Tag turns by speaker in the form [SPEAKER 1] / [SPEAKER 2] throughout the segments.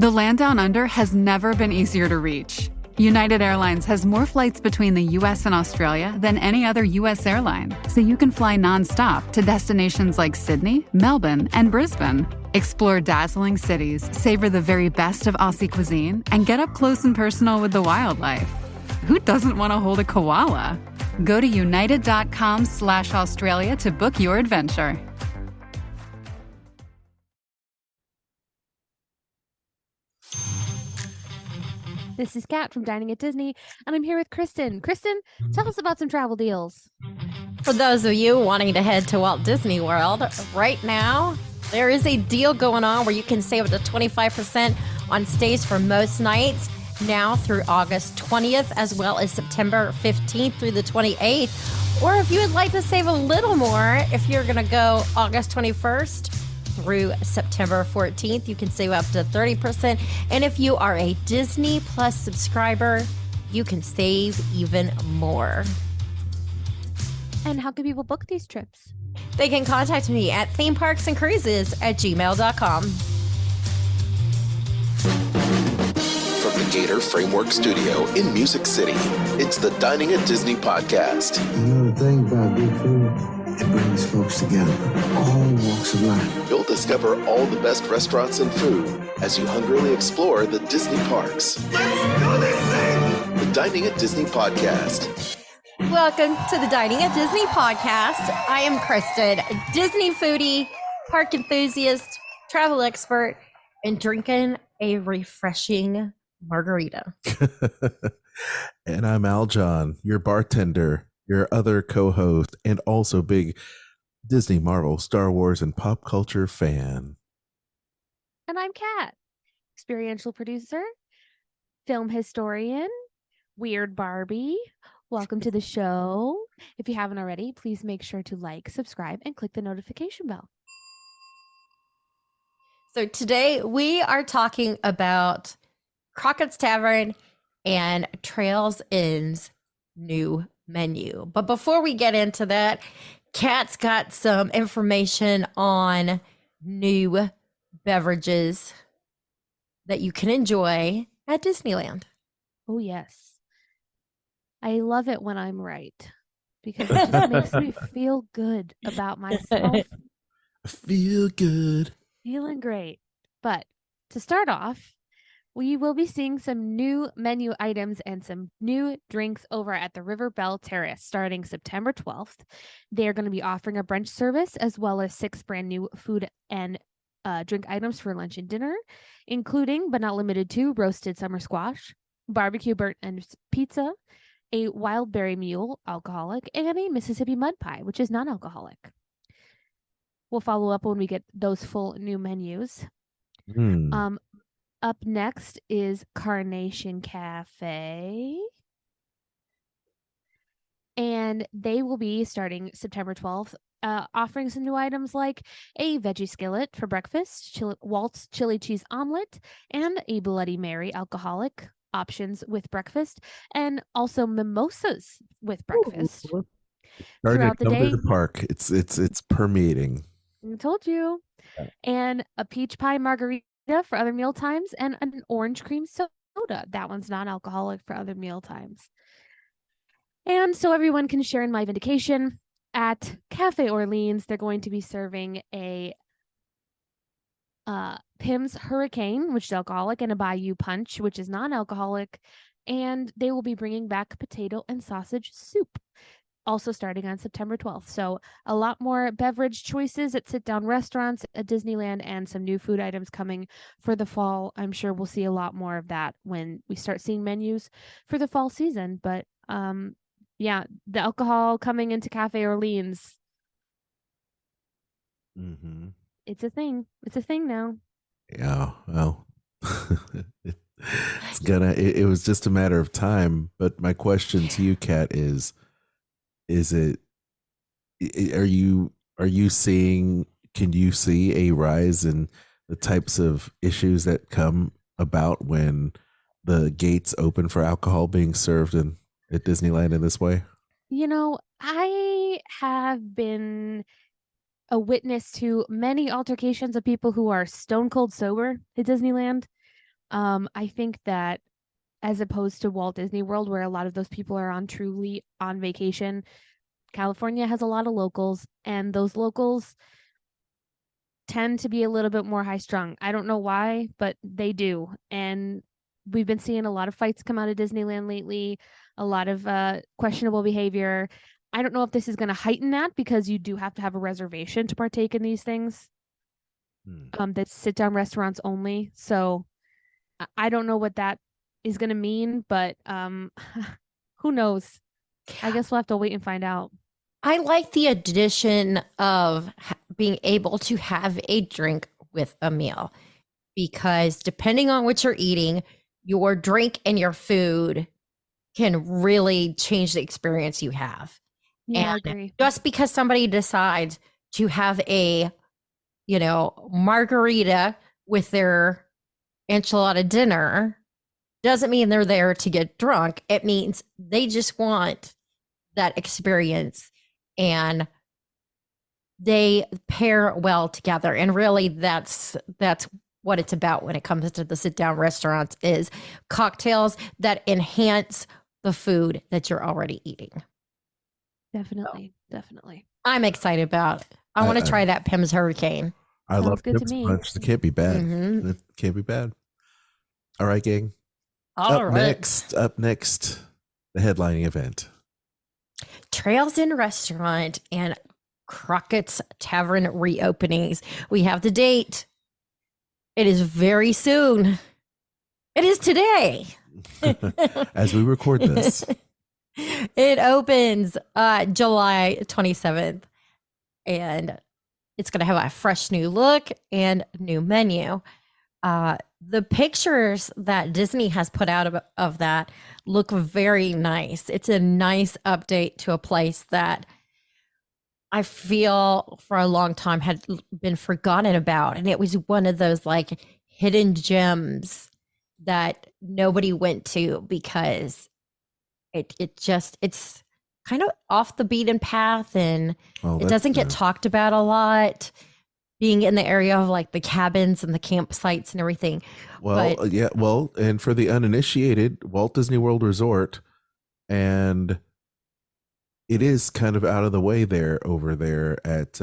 [SPEAKER 1] The land down under has never been easier to reach. United Airlines has more flights between the U.S. and Australia than any other U.S. airline, so you can fly nonstop to destinations like Sydney, Melbourne, and Brisbane. Explore dazzling cities, savor the very best of Aussie cuisine, and get up close and personal with the wildlife. Who doesn't want to hold a koala? Go to united.com/Australia to book your adventure.
[SPEAKER 2] This is Kat from Dining at Disney, and I'm here with Kristen. Kristen, tell us about some travel deals.
[SPEAKER 3] For those of you wanting to head to Walt Disney World, right now, there is a deal going on where you can save up to 25% on stays for most nights now through August 20th, as well as September 15th through the 28th. Or if you would like to save a little more, if you're going to go August 21st through September 14th, you can save up to 30%. And if you are a Disney Plus subscriber, you can save even more.
[SPEAKER 2] And how can people book these trips?
[SPEAKER 3] They can contact me at themeparksandcruises@gmail.com.
[SPEAKER 4] From the Gator Framework Studio in Music City, it's the Dining at Disney podcast.
[SPEAKER 5] You know the thing about good food? It brings folks together, all walks of life.
[SPEAKER 4] You'll discover all the best restaurants and food as you hungrily explore the Disney parks.
[SPEAKER 5] Let's do this thing!
[SPEAKER 4] The Dining at Disney podcast.
[SPEAKER 3] Welcome to the Dining at Disney podcast. I am Kristen, Disney foodie, park enthusiast, travel expert, and drinking a refreshing margarita.
[SPEAKER 6] And I'm Aljon, your bartender, your other co-host, and also big Disney, Marvel, Star Wars, and pop culture fan.
[SPEAKER 2] And I'm Kat, experiential producer, film historian, weird Barbie. Welcome to the show. If you haven't already, please make sure to like, subscribe, and click the notification bell.
[SPEAKER 3] So today we are talking about Crockett's Tavern and Trails Inn's new menu. But before we get into that, Kat's got some information on new beverages that you can enjoy at Disneyland.
[SPEAKER 2] Oh, yes. I love it when I'm right because it just makes me feel good about myself.
[SPEAKER 6] Feel good.
[SPEAKER 2] Feeling great. But to start off, we will be seeing some new menu items and some new drinks over at the River Belle Terrace starting September 12th. They're going to be offering a brunch service as well as 6 brand new food and drink items for lunch and dinner, including but not limited to roasted summer squash, barbecue burnt ends pizza, a wild berry mule, alcoholic, and a Mississippi mud pie, which is non-alcoholic. We'll follow up when we get those full new menus. Up next is Carnation Cafe. And they will be starting September 12th, offering some new items like a veggie skillet for breakfast, Walt's chili cheese omelet, and a Bloody Mary alcoholic options with breakfast, and also mimosas with breakfast.
[SPEAKER 6] Throughout
[SPEAKER 2] the day.
[SPEAKER 6] To the park. It's permeating.
[SPEAKER 2] I told you. And a peach pie margarita for other meal times, and an orange cream soda. That one's non-alcoholic for other meal times. And so everyone can share in my vindication. At Cafe Orleans, they're going to be serving a Pim's Hurricane, which is alcoholic, and a Bayou Punch, which is non-alcoholic. And they will be bringing back potato and sausage soup, also starting on September 12th. So a lot more beverage choices at sit-down restaurants at Disneyland and some new food items coming for the fall. I'm sure we'll see a lot more of that when we start seeing menus for the fall season. But yeah, the alcohol coming into Cafe Orleans.
[SPEAKER 6] Mm-hmm.
[SPEAKER 2] It's a thing. It's a thing now.
[SPEAKER 6] Yeah, well, it was just a matter of time. But my question to you, Kat, is are you seeing, can you see a rise in the types of issues that come about when the gates open for alcohol being served at Disneyland in this way?
[SPEAKER 2] You know, I have been a witness to many altercations of people who are stone cold sober at Disneyland. I think that as opposed to Walt Disney World, where a lot of those people are truly on vacation, California has a lot of locals, and those locals tend to be a little bit more high strung. I don't know why, but they do. And we've been seeing a lot of fights come out of Disneyland lately, a lot of questionable behavior. I don't know if this is going to heighten that because you do have to have a reservation to partake in these things. That's sit down restaurants only. So I don't know what that is going to mean, but who knows? I guess we'll have to wait and find out.
[SPEAKER 3] I like the addition of being able to have a drink with a meal, because depending on what you're eating, your drink and your food can really change the experience you have.
[SPEAKER 2] Yeah,
[SPEAKER 3] And
[SPEAKER 2] I agree.
[SPEAKER 3] just because somebody decides to have a, margarita with their enchilada dinner doesn't mean they're there to get drunk. It means they just want that experience, and they pair well together. And really that's what it's about when it comes to the sit down restaurants, is cocktails that enhance the food that you're already eating.
[SPEAKER 2] Definitely.
[SPEAKER 3] I'm excited about it. I want to try that Pim's Hurricane.
[SPEAKER 6] I
[SPEAKER 2] Sounds
[SPEAKER 6] love
[SPEAKER 2] good to
[SPEAKER 6] Pim's
[SPEAKER 2] me.
[SPEAKER 6] Punch. It can't be bad.
[SPEAKER 3] Mhm.
[SPEAKER 6] It can't be bad. All right, gang.
[SPEAKER 3] All right.
[SPEAKER 6] Up next, the headlining event.
[SPEAKER 3] Trails Inn Restaurant and Crockett's Tavern reopenings. We have the date. It is very soon. It is today.
[SPEAKER 6] As we record this.
[SPEAKER 3] It opens July 27th, and it's going to have a fresh new look and new menu. The pictures that Disney has put out of that look very nice. It's a nice update to a place that I feel for a long time had been forgotten about. And it was one of those like hidden gems that nobody went to because it's kind of off the beaten path, and it doesn't get talked about a lot, being in the area of like the cabins and the campsites and everything.
[SPEAKER 6] Well, and for the uninitiated, Walt Disney World Resort, and it is kind of out of the way over there at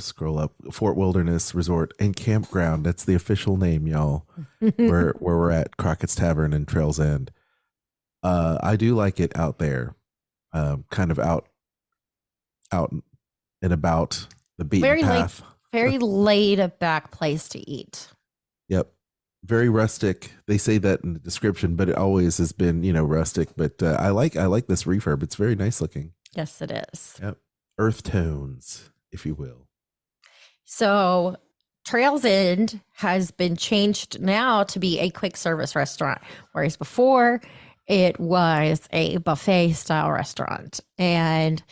[SPEAKER 6] scroll up, Fort Wilderness Resort and Campground. That's the official name, y'all. where we're at, Crockett's Tavern in Trails End. I do like it out there, kind of out and about the beaten path.
[SPEAKER 3] Very laid back place to eat.
[SPEAKER 6] Yep. Very rustic. They say that in the description, but it always has been, rustic. But I like this refurb. It's very nice looking.
[SPEAKER 3] Yes, it is.
[SPEAKER 6] Yep. Earth tones, if you will.
[SPEAKER 3] So Trails End has been changed now to be a quick service restaurant, whereas before it was a buffet style restaurant. And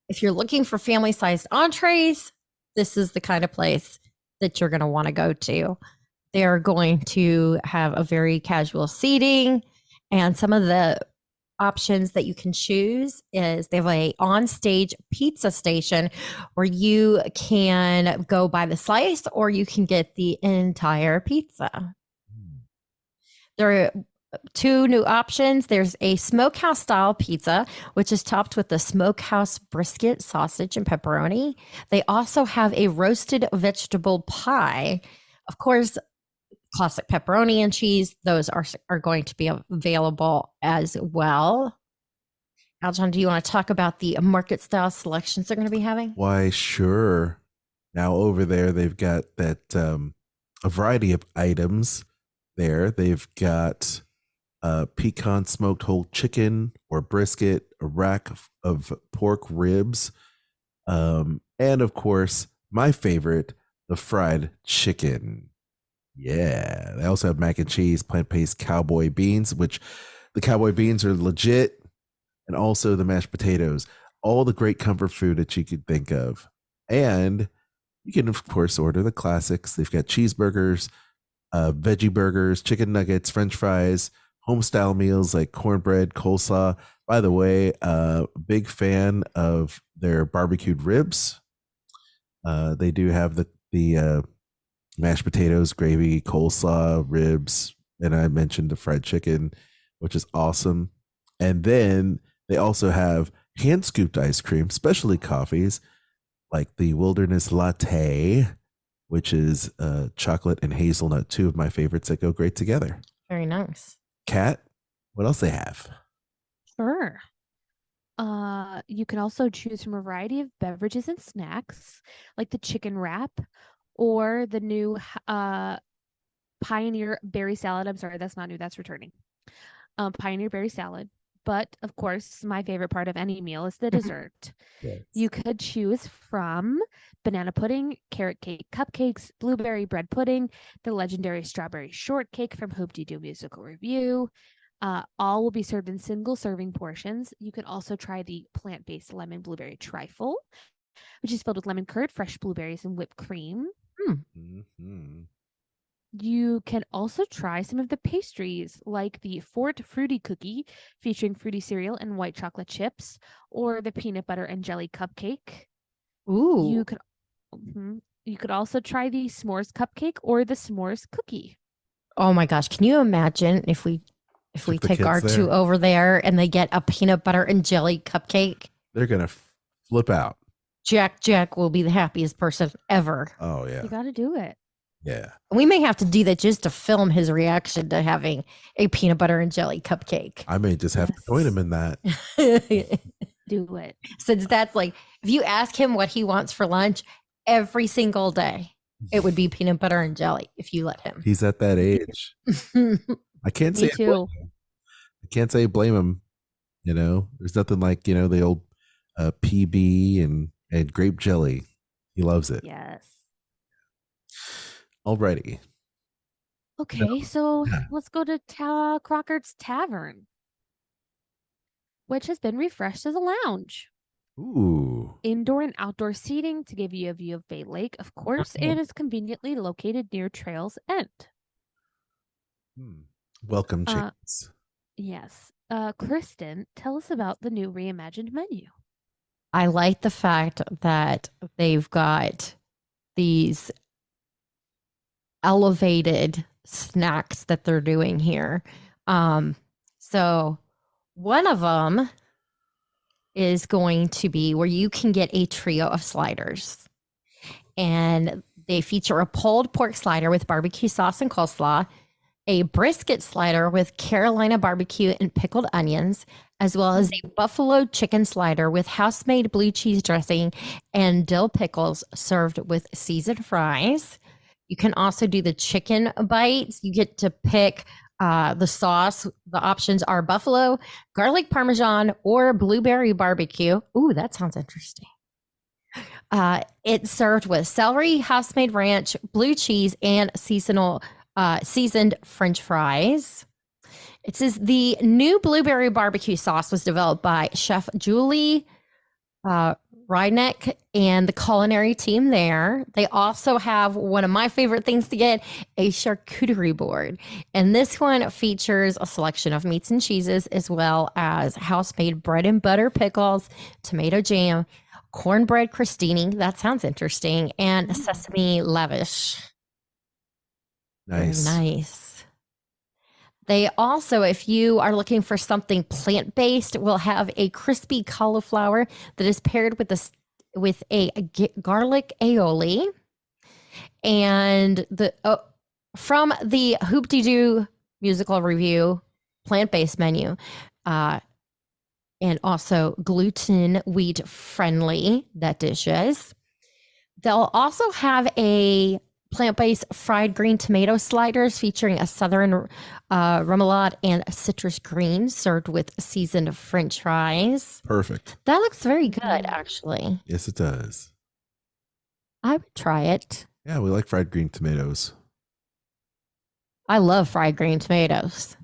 [SPEAKER 3] if you're looking for family sized entrees, this is the kind of place that you're going to want to go to. They're going to have a very casual seating, and some of the options that you can choose is they have a on-stage pizza station where you can go by the slice or you can get the entire pizza. There are two new options. There's a smokehouse style pizza, which is topped with the smokehouse brisket, sausage, and pepperoni. They also have a roasted vegetable pie. Of course, classic pepperoni and cheese. Those are going to be available as well. Aljon, do you want to talk about the market style selections they're going to be having?
[SPEAKER 6] Why, sure. Now over there, they've got that a variety of items there. They've got pecan smoked whole chicken or brisket, a rack of pork ribs, and of course, my favorite, the fried chicken. Yeah, they also have mac and cheese, plant-based cowboy beans, which the cowboy beans are legit, and also the mashed potatoes. All the great comfort food that you could think of. And you can, of course, order the classics. They've got cheeseburgers, veggie burgers, chicken nuggets, french fries, home-style meals like cornbread, coleslaw. By the way, big fan of their barbecued ribs. They do have the mashed potatoes, gravy, coleslaw, ribs, and I mentioned the fried chicken, which is awesome. And then they also have hand scooped ice cream, specialty coffees like the Wilderness Latte, which is chocolate and hazelnut, two of my favorites that go great together.
[SPEAKER 3] Very nice.
[SPEAKER 6] Kat, what else they have?
[SPEAKER 2] Sure. You can also choose from a variety of beverages and snacks, like the chicken wrap or the new Pioneer berry salad. I'm sorry, that's not new, that's returning. Pioneer berry salad. But of course, my favorite part of any meal is the dessert.
[SPEAKER 6] Yes.
[SPEAKER 2] You could choose from banana pudding, carrot cake cupcakes, blueberry bread pudding, the legendary strawberry shortcake from Hoop-Dee-Doo Musical Review. All will be served in single serving portions. You can also try the plant-based lemon blueberry trifle, which is filled with lemon curd, fresh blueberries, and whipped cream.
[SPEAKER 6] Mm-hmm.
[SPEAKER 2] You can also try some of the pastries like the Fort Fruity Cookie featuring fruity cereal and white chocolate chips, or the peanut butter and jelly cupcake.
[SPEAKER 3] Ooh.
[SPEAKER 2] You could also try the s'mores cupcake or the s'mores cookie.
[SPEAKER 3] Oh my gosh. Can you imagine if we
[SPEAKER 6] Took the
[SPEAKER 3] take
[SPEAKER 6] kids
[SPEAKER 3] our
[SPEAKER 6] there.
[SPEAKER 3] two over there and they get a peanut butter and jelly cupcake?
[SPEAKER 6] They're going to flip out.
[SPEAKER 3] Jack will be the happiest person ever.
[SPEAKER 6] Oh, yeah.
[SPEAKER 2] You got to do it.
[SPEAKER 6] Yeah.
[SPEAKER 3] We may have to do that just to film his reaction to having a peanut butter and jelly cupcake.
[SPEAKER 6] I may just have to join him in that.
[SPEAKER 2] Do it.
[SPEAKER 3] Since that's like, if you ask him what he wants for lunch every single day, it would be peanut butter and jelly if you let him.
[SPEAKER 6] He's at that age. I can't
[SPEAKER 2] Me
[SPEAKER 6] say I blame
[SPEAKER 2] too.
[SPEAKER 6] him. I can't say blame him. You know, there's nothing like, the old PB and grape jelly. He loves it.
[SPEAKER 2] Yes.
[SPEAKER 6] Alrighty.
[SPEAKER 2] Okay, so
[SPEAKER 6] yeah.
[SPEAKER 2] let's go to Crockett's Tavern, which has been refreshed as a lounge.
[SPEAKER 6] Ooh.
[SPEAKER 2] Indoor and outdoor seating to give you a view of Bay Lake, of course, and is conveniently located near Trail's End.
[SPEAKER 6] Welcome, chickens.
[SPEAKER 2] Yes. Kristen, tell us about the new reimagined menu.
[SPEAKER 3] I like the fact that they've got these elevated snacks that they're doing here. So one of them is going to be where you can get a trio of sliders, and they feature a pulled pork slider with barbecue sauce and coleslaw, a brisket slider with Carolina barbecue and pickled onions, as well as a buffalo chicken slider with house-made blue cheese dressing and dill pickles served with seasoned fries. You can also do the chicken bites. You get to pick the sauce. The options are buffalo, garlic parmesan, or blueberry barbecue. Ooh, that sounds interesting. It's served with celery, house-made ranch, blue cheese, and seasoned French fries. It says the new blueberry barbecue sauce was developed by Chef Julie Rydneck and the culinary team there. They also have one of my favorite things to get, a charcuterie board. And this one features a selection of meats and cheeses, as well as house-made bread and butter pickles, tomato jam, cornbread crostini. That sounds interesting. And sesame lavish.
[SPEAKER 6] Nice.
[SPEAKER 3] Very nice. They also, if you are looking for something plant-based, will have a crispy cauliflower that is paired with a garlic aioli. And from the Hoop-Dee-Doo Musical Review plant-based menu, and also gluten wheat friendly, that dishes. They'll also have a plant-based fried green tomato sliders featuring a southern remoulade and citrus greens served with seasoned French fries.
[SPEAKER 6] Perfect.
[SPEAKER 3] That looks very good, actually.
[SPEAKER 6] Yes, it does.
[SPEAKER 3] I would try it.
[SPEAKER 6] Yeah, we like fried green tomatoes.
[SPEAKER 3] I love fried green tomatoes.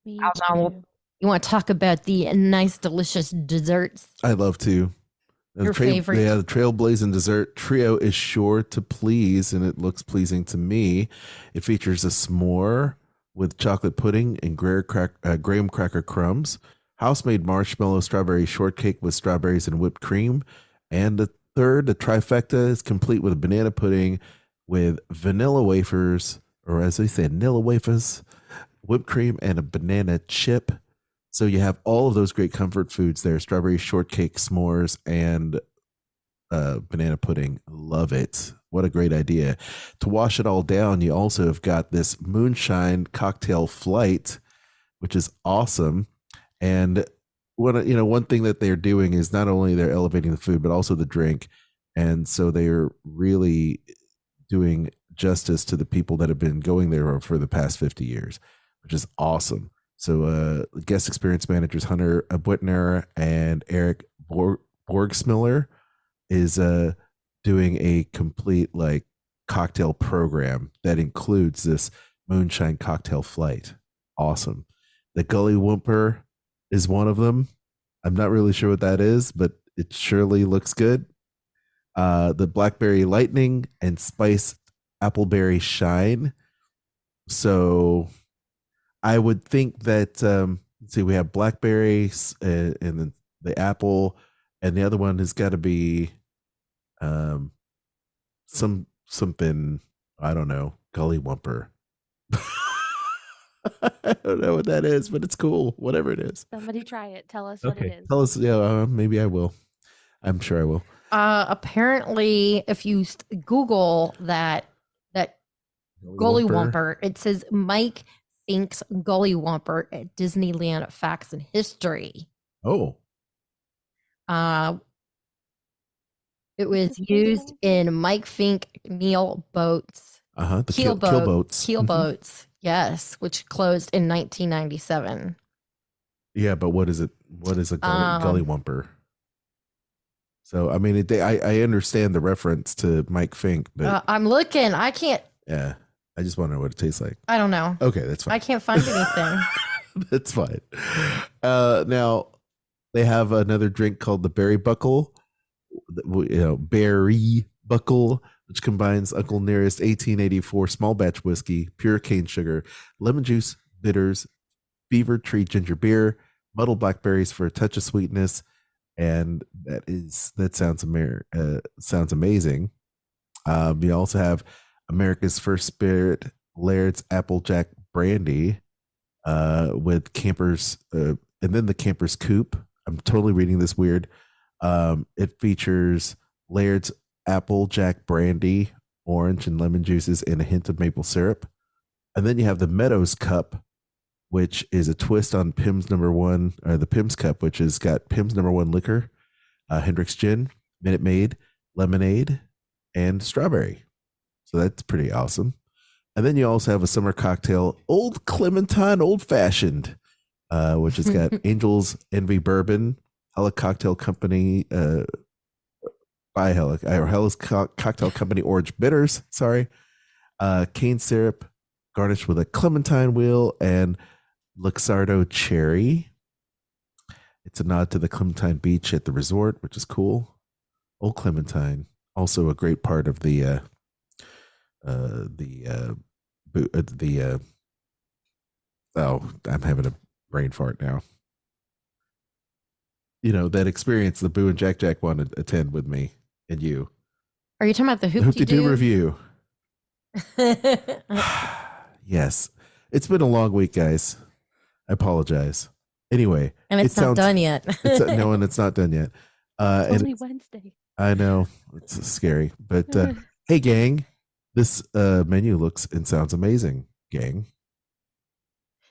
[SPEAKER 2] Me
[SPEAKER 3] Alton,
[SPEAKER 2] too.
[SPEAKER 3] you want to talk about the nice, delicious desserts?
[SPEAKER 6] I love to.
[SPEAKER 3] Your favorite?
[SPEAKER 6] Yeah, the Trailblazing Dessert Trio is sure to please, and it looks pleasing to me. It features a s'more with chocolate pudding and graham cracker crumbs, house-made marshmallow strawberry shortcake with strawberries and whipped cream, and the trifecta is complete with banana pudding, with vanilla wafers, or as they say, vanilla wafers, whipped cream, and a banana chip. So you have all of those great comfort foods there: strawberry shortcake, s'mores, and banana pudding. Love it. What a great idea. To wash it all down, you also have got this moonshine cocktail flight, which is awesome. And one thing that they're doing is not only they're elevating the food, but also the drink. And so they're really doing justice to the people that have been going there for the past 50 years, which is awesome. So guest experience managers Hunter Butner and Eric Borgsmiller is doing a complete like cocktail program that includes this moonshine cocktail flight. Awesome. The Gully Whomper is one of them. I'm not really sure what that is, but it surely looks good. The Blackberry Lightning and Spice Appleberry Shine. So I would think that let's see, we have blackberries and then the apple, and the other one has got to be something, I don't know, Gully Whumper. I don't know what that is, but it's cool. Whatever it is.
[SPEAKER 2] Somebody try it. Tell us what it is.
[SPEAKER 6] Tell us. Yeah, maybe I will. I'm sure I will.
[SPEAKER 3] Apparently, if you Google that Gully Whumper, it says Mike thinks Gully Whumper at Disneyland Facts and History.
[SPEAKER 6] Oh.
[SPEAKER 3] It was used in Mike Fink Neil boats.
[SPEAKER 6] The keel boats.
[SPEAKER 3] Keel boats. Yes, which closed in 1997.
[SPEAKER 6] Yeah, but what is it? What is a Gully Whumper? So, I mean, I understand the reference to Mike Fink, but
[SPEAKER 3] I'm looking. I can't.
[SPEAKER 6] Yeah, I just want to know what it tastes like.
[SPEAKER 3] I don't know.
[SPEAKER 6] Okay, that's fine.
[SPEAKER 3] I can't find anything.
[SPEAKER 6] That's fine. Now, they have another drink called the Berry Buckle. Berry Buckle, which combines Uncle Nearest 1884 small batch whiskey, pure cane sugar, lemon juice, bitters, Beaver Tree ginger beer, muddled blackberries for a touch of sweetness, and that sounds amazing. We also have America's First Spirit Laird's Applejack Brandy with Campers, and then the Campers Coupe. I'm totally reading this weird. It features Laird's Applejack Brandy, orange and lemon juices, and a hint of maple syrup. And then you have the Meadows Cup, which is a twist on Pim's number one, or the Pim's Cup, which has got Pim's number one liquor, Hendrick's Gin, Minute Maid, lemonade, and strawberry. So that's pretty awesome. And then you also have a summer cocktail, Old Clementine Old Fashioned, which has got Angel's Envy Bourbon, Hella Cocktail Company, by Hella's Cocktail Company Orange Bitters, cane syrup, garnished with a clementine wheel and Luxardo cherry. It's a nod to the Clementine Beach at the resort, which is cool. Old Clementine, also a great part of the I'm having a brain fart now. You know, that experience the Boo and Jack want to attend with me and you.
[SPEAKER 3] Are you talking about the
[SPEAKER 6] Hoop-de-Doo review? Yes. It's been a long week, guys. I apologize. Anyway.
[SPEAKER 3] And it's not done yet.
[SPEAKER 6] No, and it's not done yet.
[SPEAKER 2] It's only Wednesday.
[SPEAKER 6] I know. It's scary. But hey, gang, this menu looks and sounds amazing, gang.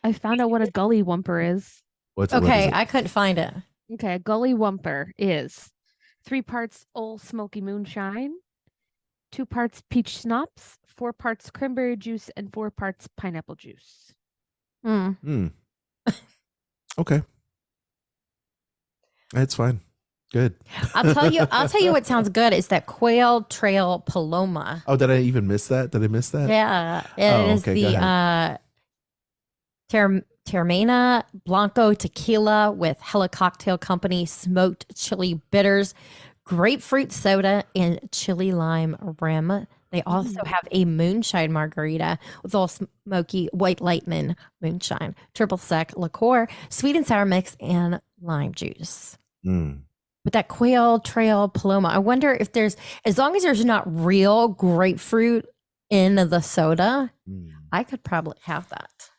[SPEAKER 2] I found out what a Gully Whumper is.
[SPEAKER 6] What is
[SPEAKER 3] I couldn't find it.
[SPEAKER 2] Okay, a Gully Whumper is 3 parts Old Smoky Moonshine, 2 parts peach schnapps, 4 parts cranberry juice, and 4 parts pineapple juice.
[SPEAKER 6] Okay. That's fine. Good.
[SPEAKER 3] I'll tell you what sounds good. It's that Quail Trail Paloma.
[SPEAKER 6] Oh, did I even miss that? Did I miss that?
[SPEAKER 3] Yeah. It is the Termina Blanco Tequila with Hella Cocktail Company smoked chili bitters, grapefruit soda, and chili lime rim. They also have a moonshine margarita with all smoky white lightning moonshine, triple sec liqueur, sweet and sour mix, and lime juice. With that Quail Trail Paloma, I wonder if there's, as long as there's not real grapefruit in the soda,
[SPEAKER 6] Mm,
[SPEAKER 3] I could probably have that.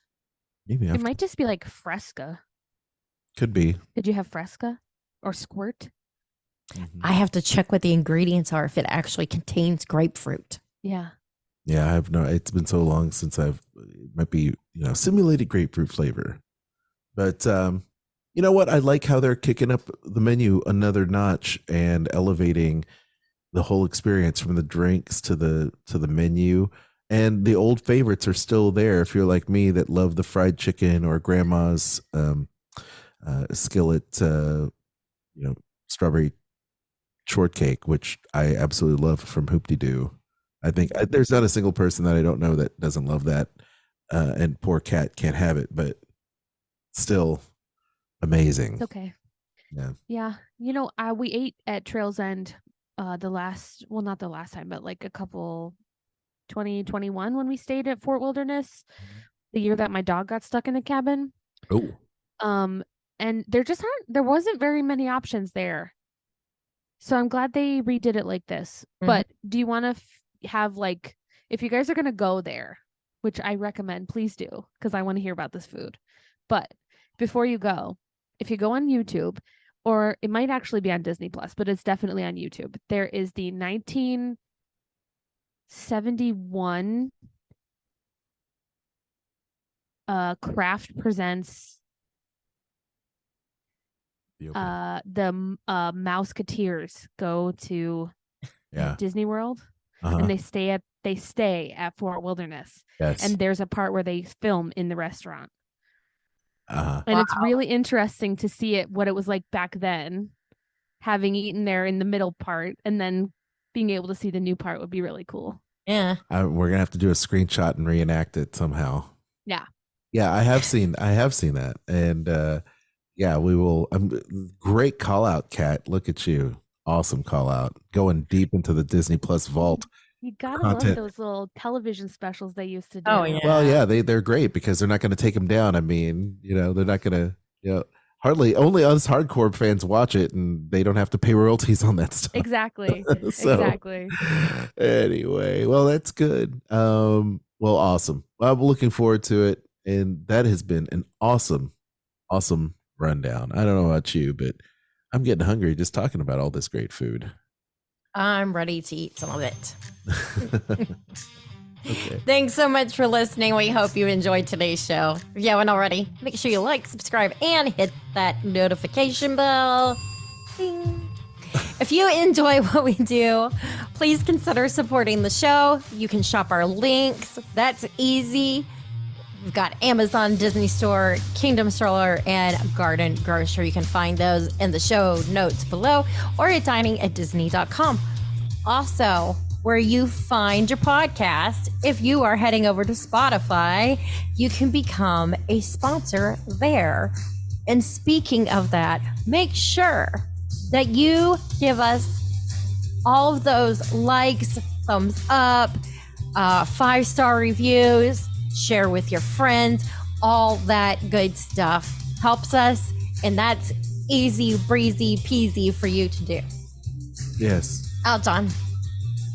[SPEAKER 6] maybe
[SPEAKER 2] It might just be like Fresca.
[SPEAKER 6] could be.
[SPEAKER 2] Did you have Fresca or Squirt?
[SPEAKER 6] Mhm.
[SPEAKER 3] I have to check what the ingredients are if it actually contains grapefruit.
[SPEAKER 2] Yeah.
[SPEAKER 6] Yeah, I have no. It's been so long since I've. It might be simulated grapefruit flavor, but you know what? I like how they're kicking up the menu another notch and elevating the whole experience from the drinks to the menu. And the old favorites are still there. If you're like me that love the fried chicken or grandma's skillet, strawberry shortcake, which I absolutely love from Hoop Doo. I think there's not a single person that I don't know that doesn't love that. And poor Cat can't have it, but still amazing.
[SPEAKER 2] It's okay.
[SPEAKER 6] Yeah.
[SPEAKER 2] Yeah. We ate at Trails End not the last time, but like a couple 2021 when we stayed at Fort Wilderness, the year that my dog got stuck in a cabin.
[SPEAKER 6] Oh.
[SPEAKER 2] And there wasn't very many options there. So I'm glad they redid it like this. But do you want to have if you guys are going to go there, which I recommend, please do, because I want to hear about this food. But before you go, if you go on YouTube, or it might actually be on Disney Plus, but it's definitely on YouTube, there is the 1971 Kraft presents
[SPEAKER 6] The
[SPEAKER 2] Mouseketeers go to Disney World, and they stay at Fort Wilderness.
[SPEAKER 6] Yes.
[SPEAKER 2] And there's a part where they film in the restaurant.
[SPEAKER 6] Uh-huh.
[SPEAKER 2] And it's really interesting to see what it was like back then, having eaten there in the middle part, and then being able to see the new part would be really cool.
[SPEAKER 3] Yeah.
[SPEAKER 6] We're gonna have to do a screenshot and reenact it somehow.
[SPEAKER 2] Yeah.
[SPEAKER 6] Yeah, I have seen that, and yeah, we will. Great call out, Kat. Look at you, awesome call out, going deep into the Disney Plus vault.
[SPEAKER 2] You gotta
[SPEAKER 6] content.
[SPEAKER 2] love those little television specials they used to do.
[SPEAKER 3] Oh, yeah.
[SPEAKER 6] Well, yeah, they're great because they're not going to take them down. I mean, they're not going to, hardly only us hardcore fans watch it, and they don't have to pay royalties on that stuff.
[SPEAKER 2] Exactly.
[SPEAKER 6] So,
[SPEAKER 2] Exactly.
[SPEAKER 6] Anyway, well, that's good. Well, awesome. I'm looking forward to it, and that has been an awesome rundown. I don't know about you, but I'm getting hungry just talking about all this great food.
[SPEAKER 3] I'm ready to eat some of it.
[SPEAKER 6] Okay.
[SPEAKER 3] Thanks so much for listening. We hope you enjoyed today's show. If you haven't already, make sure you like, subscribe, and hit that notification bell. Ding. If you enjoy what we do, please consider supporting the show. You can shop our links. That's easy. We've got Amazon, Disney Store, Kingdom Stroller, and Garden Grocery. You can find those in the show notes below or at diningatdisney.com. Also, where you find your podcast, if you are heading over to Spotify, you can become a sponsor there. And speaking of that, make sure that you give us all of those likes, thumbs up, 5-star reviews, share with your friends, all that good stuff helps us, and that's easy breezy peasy for you to do.
[SPEAKER 6] Yes.
[SPEAKER 3] Aljon.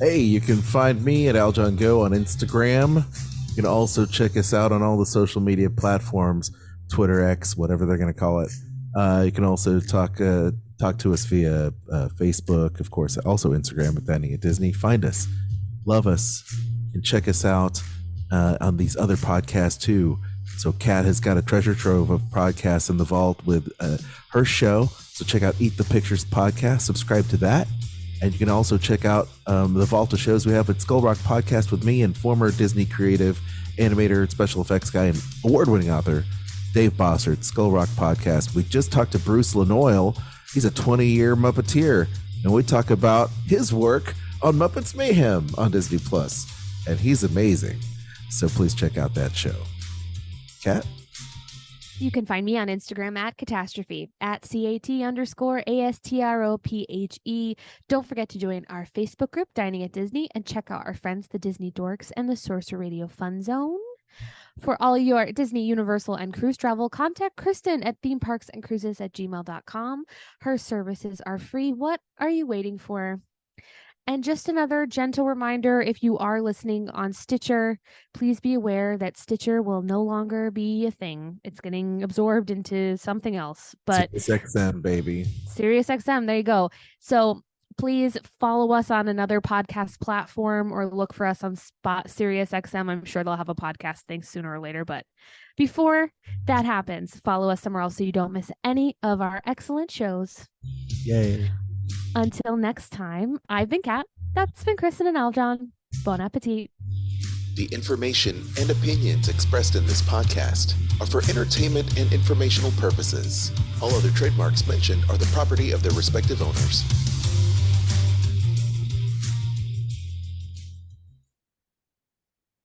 [SPEAKER 6] Hey, you can find me at AljonGo on Instagram. You can also check us out on all the social media platforms, Twitter, X, whatever they're going to call it. You can also talk to us via Facebook, of course, also Instagram at Dining at Disney. Find us, love us, and check us out on these other podcasts too. So Kat has got a treasure trove of podcasts in the vault with her show. So check out Eat the Pictures podcast, subscribe to that. And you can also check out the vault of shows we have at Skull Rock Podcast with me and former Disney creative animator, special effects guy, and award-winning author Dave Bossert, Skull Rock Podcast. We just talked to Bruce Lanoil. He's a 20-year Muppeteer, and we talk about his work on Muppets Mayhem on Disney Plus, and he's amazing. So please check out that show. Kat?
[SPEAKER 2] You can find me on Instagram at Catastrophe, at CAT_ASTROPHE. Don't forget to join our Facebook group, Dining at Disney, and check out our friends, the Disney Dorks and the Sorcerer Radio Fun Zone. For all your Disney, Universal, and cruise travel, contact Kristen at themeparksandcruises@gmail.com. Her services are free. What are you waiting for? And just another gentle reminder, if you are listening on Stitcher, please be aware that Stitcher will no longer be a thing. It's getting absorbed into something else. But
[SPEAKER 6] SiriusXM, baby.
[SPEAKER 2] SiriusXM, there you go. So please follow us on another podcast platform or look for us on SiriusXM. I'm sure they'll have a podcast thing sooner or later. But before that happens, follow us somewhere else so you don't miss any of our excellent shows.
[SPEAKER 6] Yay.
[SPEAKER 2] Until next time, I've been Kat. That's been Kristen and Aljon. Bon appetit.
[SPEAKER 4] The information and opinions expressed in this podcast are for entertainment and informational purposes. All other trademarks mentioned are the property of their respective owners.